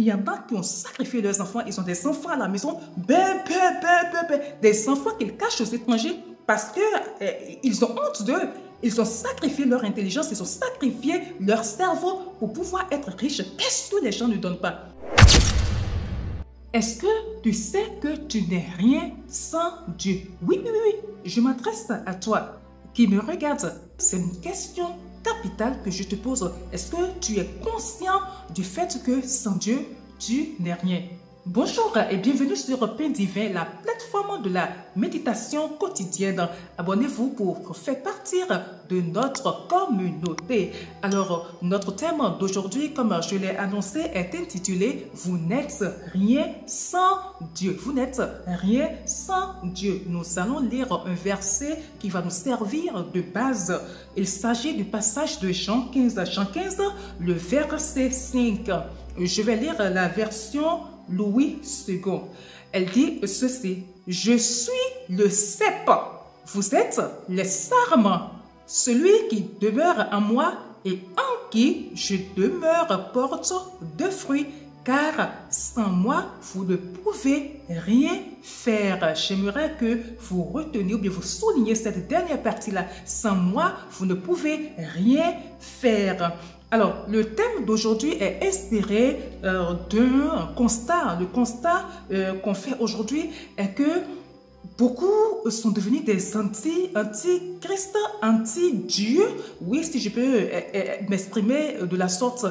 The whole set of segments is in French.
Il y en a qui ont sacrifié leurs enfants, ils ont des enfants à la maison, des enfants qu'ils cachent aux étrangers parce qu'ils ont honte d'eux. Ils ont sacrifié leur intelligence, ils ont sacrifié leur cerveau pour pouvoir être riches. Qu'est-ce que les gens ne donnent pas? Est-ce que tu sais que tu n'es rien sans Dieu? Oui, je m'adresse à toi qui me regarde. C'est une question capitale que je te pose. Est-ce que tu es conscient du fait que sans Dieu, tu n'es rien? Bonjour et bienvenue sur Pain Divin, la plateforme de la méditation quotidienne. Abonnez-vous pour faire partie de notre communauté. Alors, notre thème d'aujourd'hui, comme je l'ai annoncé, est intitulé « Vous n'êtes rien sans Dieu ». Vous n'êtes rien sans Dieu. Nous allons lire un verset qui va nous servir de base. Il s'agit du passage de Jean 15, le verset 5. Je vais lire la version Louis II. Elle dit ceci: je suis le cep, vous êtes les sarments. Celui qui demeure en moi et en qui je demeure porte de fruits, car sans moi, vous ne pouvez rien faire. J'aimerais que vous reteniez ou bien vous souligniez cette dernière partie-là. Sans moi, vous ne pouvez rien faire. Alors, le thème d'aujourd'hui est inspiré d'un constat. Le constat qu'on fait aujourd'hui est que beaucoup sont devenus des anti-Christ, anti-Dieu. Oui, si je peux m'exprimer de la sorte.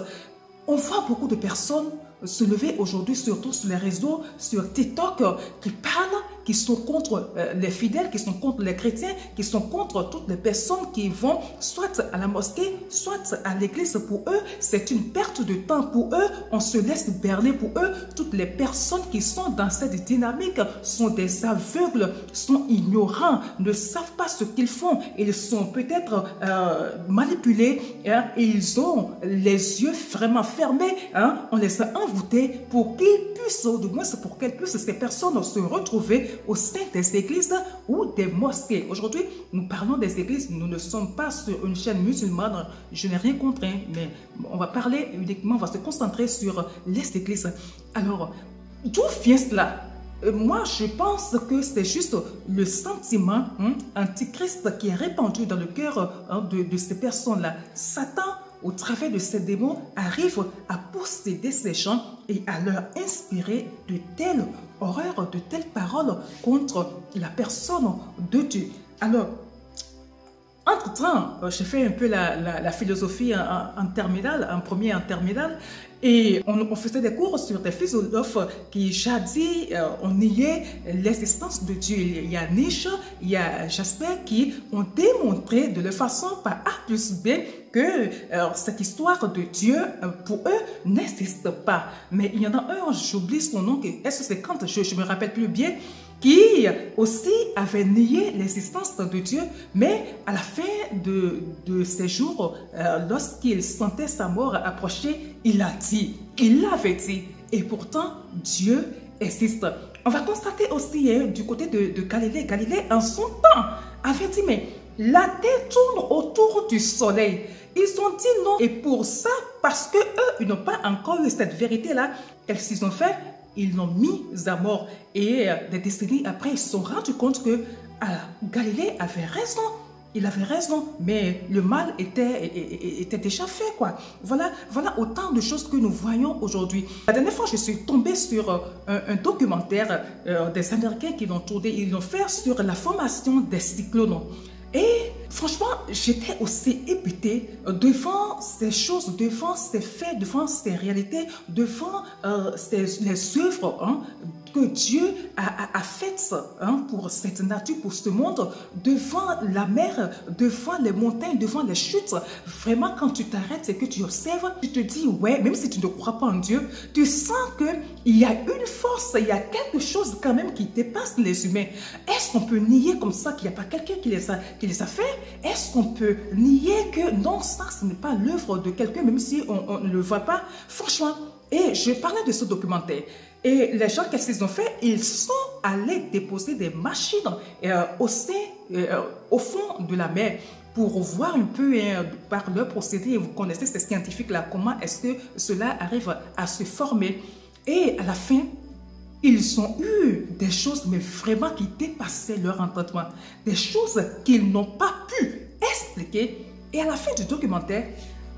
On voit beaucoup de personnes se lever aujourd'hui, surtout sur les réseaux, sur TikTok, qui parlent, qui sont contre les fidèles, qui sont contre les chrétiens, qui sont contre toutes les personnes qui vont soit à la mosquée, soit à l'église. Pour eux, c'est une perte de temps. Pour eux, on se laisse berner. Pour eux, toutes les personnes qui sont dans cette dynamique sont des aveugles, sont ignorants, ne savent pas ce qu'ils font. Ils sont peut-être manipulés, hein, et ils ont les yeux vraiment fermés. Hein, on les a envoûtés pour qu'ils puissent, ou du moins pour qu'elles puissent, ces personnes, se retrouver au sein des églises ou des mosquées. Aujourd'hui, nous parlons des églises, nous ne sommes pas sur une chaîne musulmane, je n'ai rien contre, mais on va parler uniquement, on va se concentrer sur les églises. Alors, d'où vient cela? Moi, je pense que c'est juste le sentiment antichrist qui est répandu dans le cœur de ces personnes-là. Satan, au travers de ces démons, arrive à posséder ces gens et à leur inspirer de telles horreurs, de telles paroles contre la personne de Dieu. Alors, entre-temps, j'ai fait un peu la philosophie en terminale, en premier en terminale, et on faisait des cours sur des philosophes qui jadis ont nié l'existence de Dieu. Il y a Nietzsche, il y a Jasper qui ont démontré de leur façon par A plus B que cette histoire de Dieu, pour eux, n'existe pas. Mais il y en a un, j'oublie son nom, est-ce que c'est Kant, je ne me rappelle plus bien, qui aussi avait nié l'existence de Dieu, mais à la fin de ses jours, lorsqu'il sentait sa mort approcher, il l'avait dit, et pourtant Dieu existe. On va constater aussi du côté de Galilée. Galilée, en son temps, avait dit, mais la terre tourne autour du soleil. Ils ont dit non, et pour ça, parce que eux, ils n'ont pas encore eu cette vérité-là, qu'est-ce qu'ils ont fait? Ils l'ont mis à mort. Et des décennies après, ils se sont rendus compte que Galilée avait raison. Il avait raison, mais le mal était déjà fait, quoi. Voilà autant de choses que nous voyons aujourd'hui. La dernière fois, je suis tombée sur un documentaire des Américains qui l'ont tourné. Ils l'ont fait sur la formation des cyclones. Et franchement, j'étais aussi ébutée devant ces choses, devant ces faits, devant ces réalités, devant les œuvres que Dieu a faites pour cette nature, pour ce monde, devant la mer, devant les montagnes, devant les chutes. Vraiment, quand tu t'arrêtes et que tu observes, tu te dis, ouais, même si tu ne crois pas en Dieu, tu sens qu'il y a une force, il y a quelque chose quand même qui dépasse les humains. Est-ce qu'on peut nier comme ça qu'il n'y a pas quelqu'un qui les a fait? Est-ce qu'on peut nier que non, ça, ce n'est pas l'œuvre de quelqu'un, même si on ne le voit pas? Franchement, et je parlais de ce documentaire. Et les gens, qu'est-ce qu'ils ont fait? Ils sont allés déposer des machines au fond de la mer pour voir un peu par leur procédé. Vous connaissez ces scientifiques-là, comment est-ce que cela arrive à se former. Et à la fin, ils ont eu des choses, mais vraiment qui dépassaient leur entendement. Des choses qu'ils n'ont pas pu expliquer. Et à la fin du documentaire,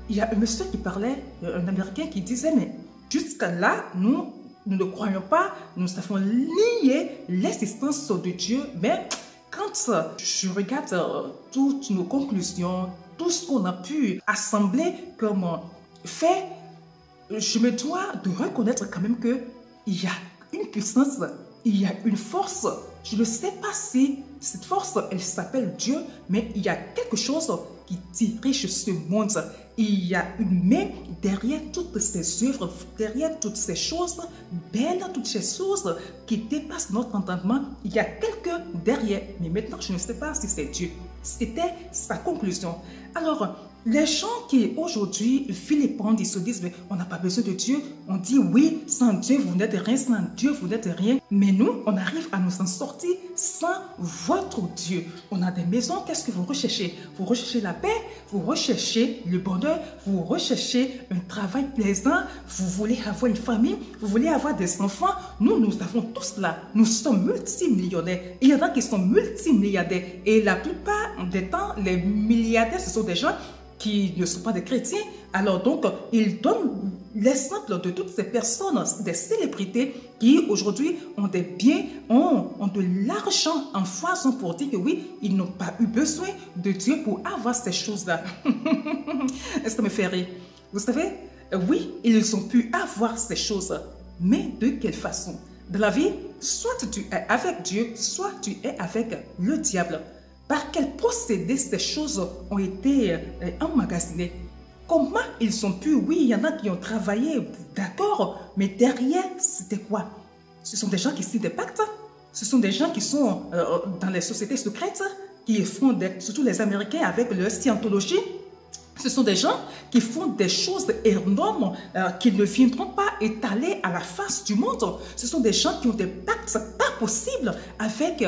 il y a un monsieur qui parlait, un Américain qui disait, mais jusqu'à là, nous ne croyons pas, nous avons nié l'existence de Dieu, mais quand je regarde toutes nos conclusions, tout ce qu'on a pu assembler comme fait, je me dois de reconnaître quand même qu'il y a une puissance, il y a une force. Je ne sais pas si cette force, elle s'appelle Dieu, mais il y a quelque chose qui dirige ce monde. Il y a une main derrière toutes ces œuvres, derrière toutes ces choses belles, toutes ces choses qui dépassent notre entendement. Il y a quelqu'un derrière, mais maintenant je ne sais pas si c'est Dieu. C'était sa conclusion. Alors, les gens qui aujourd'hui vilipendent, ils se disent, mais on n'a pas besoin de Dieu. On dit oui, sans Dieu, vous n'êtes rien, sans Dieu, vous n'êtes rien. Mais nous, on arrive à nous en sortir sans votre Dieu. On a des maisons, qu'est-ce que vous recherchez? Vous recherchez la paix, vous recherchez le bonheur, vous recherchez un travail plaisant, vous voulez avoir une famille, vous voulez avoir des enfants. Nous, nous avons tout cela. Nous sommes multimillionnaires. Il y en a qui sont multimilliardaires. Et la plupart des temps, les milliardaires, ce sont des gens qui ne sont pas des chrétiens. Alors donc, ils donnent l'exemple de toutes ces personnes, des célébrités qui aujourd'hui ont des biens, ont de l'argent en foison pour dire que oui, ils n'ont pas eu besoin de Dieu pour avoir ces choses-là. Ça me fait rire. Vous savez, oui, ils ont pu avoir ces choses, mais de quelle façon? Dans la vie, soit tu es avec Dieu, soit tu es avec le diable. Par quel procédé ces choses ont été emmagasinées? Comment ils ont pu? Oui, il y en a qui ont travaillé, d'accord, mais derrière, c'était quoi? Ce sont des gens qui signent des pactes, ce sont des gens qui sont dans les sociétés secrètes, qui font, surtout les Américains avec leur scientologie. Ce sont des gens qui font des choses énormes qui ne viendront pas étaler à la face du monde. Ce sont des gens qui ont des pactes pas possibles avec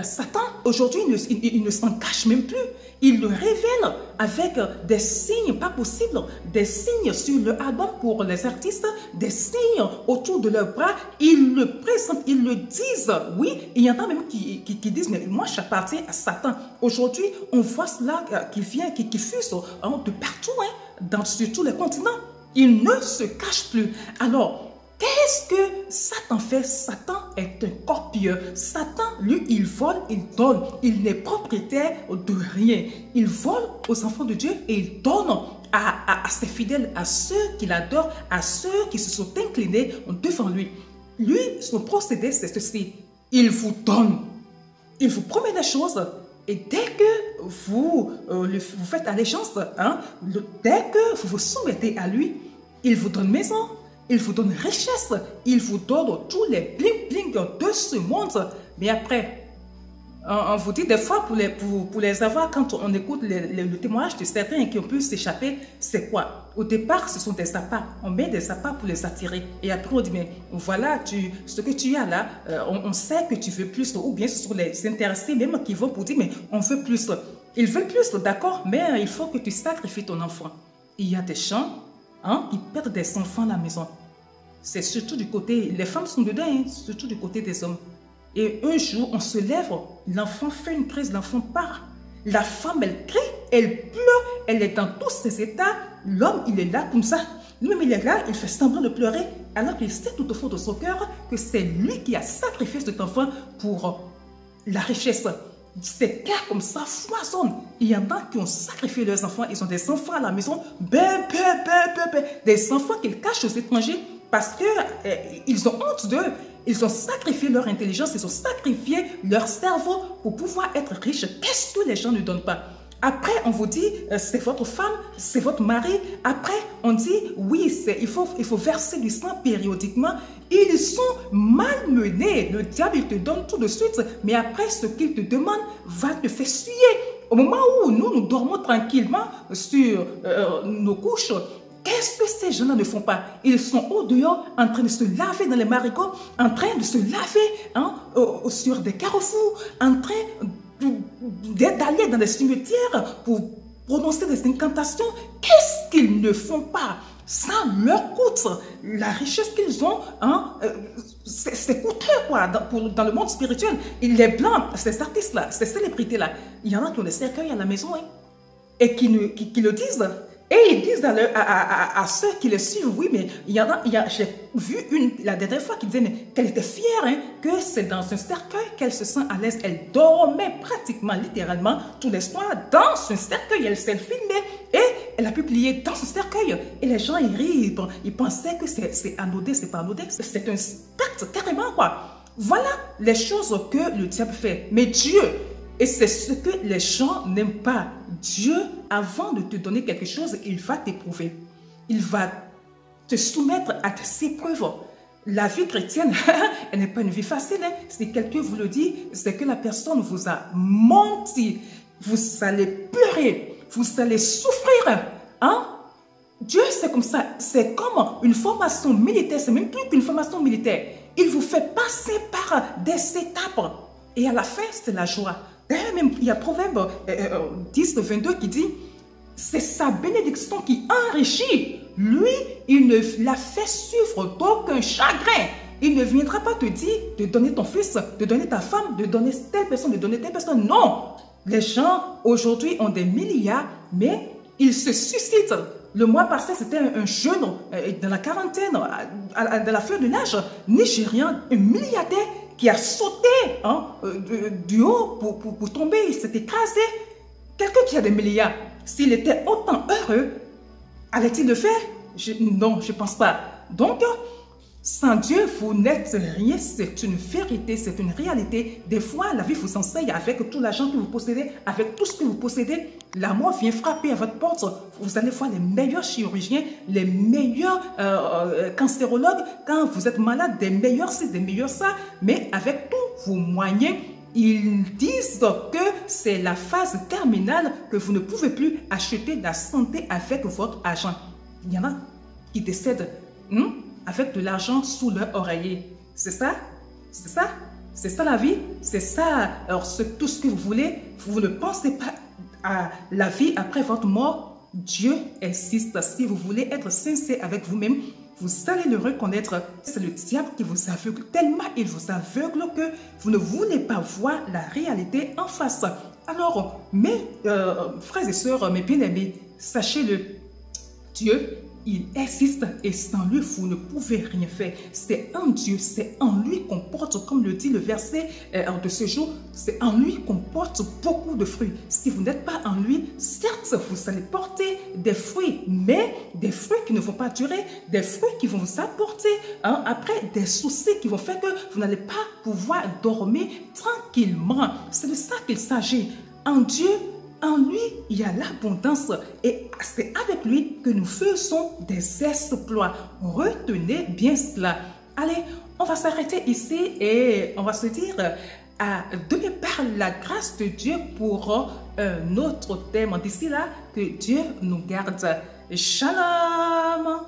Satan. Aujourd'hui, il ne s'en cache même plus. Il le révèle avec des signes pas possibles, des signes sur le album pour les artistes, des signes autour de leurs bras. Ils le présentent, ils le disent. Oui, il y en a même qui disent, mais moi j'appartiens à Satan. Aujourd'hui, on voit cela qui vient, qui fuse de partout, sur tous les continents. Il ne se cache plus. Alors, qu'est-ce que Satan fait? Satan est un copieur. Satan, lui, il vole, il donne. Il n'est propriétaire de rien. Il vole aux enfants de Dieu et il donne à ses fidèles, à ceux qui l'adorent, à ceux qui se sont inclinés devant lui. Lui, son procédé, c'est ceci. Il vous donne. Il vous promet des choses. Et dès que vous faites allégeance, dès que vous vous soumettez à lui, il vous donne maison, il vous donne richesse, il vous donne tous les bling-bling de ce monde. Mais après, on vous dit des fois pour les avoir, quand on écoute le témoignage de certains qui ont pu s'échapper, c'est quoi? Au départ, ce sont des appâts. On met des appâts pour les attirer. Et après, on dit, mais voilà, ce que tu as là, on sait que tu veux plus. Ou bien ce sont les intéressés même qui vont pour dire, mais on veut plus. Ils veulent plus, d'accord, mais il faut que tu sacrifies ton enfant. Il y a des gens qui perdent des enfants à la maison. C'est surtout du côté, les femmes sont dedans, surtout du côté des hommes. Et un jour, on se lève, l'enfant fait une crise, l'enfant part. La femme, elle crie, elle pleure, elle est dans tous ses états. L'homme, il est là comme ça. Lui-même, il est là, il fait semblant de pleurer, alors qu'il sait tout au fond de son cœur que c'est lui qui a sacrifié cet enfant pour la richesse. Ces cas comme ça foisonnent. Il y en a qui ont sacrifié leurs enfants, ils ont des enfants à la maison, des enfants qu'ils cachent aux étrangers parce qu'ils ont honte d'eux. Ils ont sacrifié leur intelligence, ils ont sacrifié leur cerveau pour pouvoir être riches. Qu'est-ce que les gens ne donnent pas? Après, on vous dit, c'est votre femme, c'est votre mari. Après, on dit, oui, il faut verser du sang périodiquement. Ils sont malmenés. Le diable, il te donne tout de suite. Mais après, ce qu'il te demande va te faire suer. Au moment où nous dormons tranquillement sur nos couches, qu'est-ce que ces gens-là ne font pas? Ils sont au dehors en train de se laver dans les marigots, en train de se laver sur des carrefours, en train d'aller dans les cimetières pour prononcer des incantations. Qu'est-ce qu'ils ne font pas? Ça leur coûte. La richesse qu'ils ont, hein, c'est coûteux quoi, dans le monde spirituel. Et les Blancs, ces artistes-là, ces célébrités-là, il y en a qui ont des cercueils à la maison hein, et qui le disent. Et ils disent à ceux qui les suivent, oui, mais j'ai vu la dernière fois qui disait qu'elle était fière, hein, que c'est dans un cercueil qu'elle se sent à l'aise. Elle dormait pratiquement, littéralement, tous les soirs dans un cercueil. Elle s'est filmée et elle a publié dans ce cercueil. Et les gens, ils rient, ils pensaient que c'est anodin, c'est pas anodin. C'est un pacte, carrément, quoi. Voilà les choses que le diable fait. Mais Dieu, et c'est ce que les gens n'aiment pas. Dieu, avant de te donner quelque chose, il va t'éprouver. Il va te soumettre à tes épreuves. La vie chrétienne, elle n'est pas une vie facile. Hein. Si quelqu'un vous le dit, c'est que la personne vous a menti. Vous allez pleurer. Vous allez souffrir. Hein? Dieu, c'est comme ça. C'est comme une formation militaire. C'est même plus qu'une formation militaire. Il vous fait passer par des étapes. Et à la fin, c'est la joie. D'ailleurs, même, il y a Proverbe 10, 22 qui dit « C'est sa bénédiction qui enrichit. Lui, il ne la fait suivre d'aucun chagrin. Il ne viendra pas te dire de donner ton fils, de donner ta femme, de donner telle personne, de donner telle personne. Non! Les gens, aujourd'hui, ont des milliards, mais ils se suscitent. Le mois passé, c'était un jeune dans la quarantaine, de la fleur de l'âge, nigérien, un milliardaire, qui a sauté hein, du haut pour tomber, il s'est écrasé. Quelqu'un qui a des milliards, s'il était autant heureux, allait-il le faire? Non, je ne pense pas. Donc, sans Dieu, vous n'êtes rien, c'est une vérité, c'est une réalité. Des fois, la vie vous enseigne avec tout l'argent que vous possédez, avec tout ce que vous possédez, la mort vient frapper à votre porte. Vous allez voir les meilleurs chirurgiens, les meilleurs cancérologues. Quand vous êtes malade, des meilleurs ci, des meilleurs ça. Mais avec tous vos moyens, ils disent que c'est la phase terminale, que vous ne pouvez plus acheter la santé avec votre argent. Il y en a qui décèdent avec de l'argent sous leur oreiller. C'est ça? C'est ça? C'est ça la vie? C'est ça tout ce que vous voulez? Vous ne pensez pas à la vie après votre mort? Dieu existe. Si vous voulez être sincère avec vous-même, vous allez le reconnaître. C'est le diable qui vous aveugle. Tellement il vous aveugle que vous ne voulez pas voir la réalité en face. Alors, mes frères et sœurs, mes bien-aimés, sachez-le, Dieu, il existe et sans lui, vous ne pouvez rien faire. C'est en Dieu, c'est en lui qu'on porte, comme le dit le verset de ce jour, c'est en lui qu'on porte beaucoup de fruits. Si vous n'êtes pas en lui, certes, vous allez porter des fruits, mais des fruits qui ne vont pas durer, des fruits qui vont vous apporter après des soucis qui vont faire que vous n'allez pas pouvoir dormir tranquillement. C'est de ça qu'il s'agit. En Dieu, en lui, il y a l'abondance et c'est avec lui que nous faisons des exploits. Retenez bien cela. Allez, on va s'arrêter ici et on va se dire à demain par la grâce de Dieu pour notre thème. D'ici là, que Dieu nous garde. Shalom!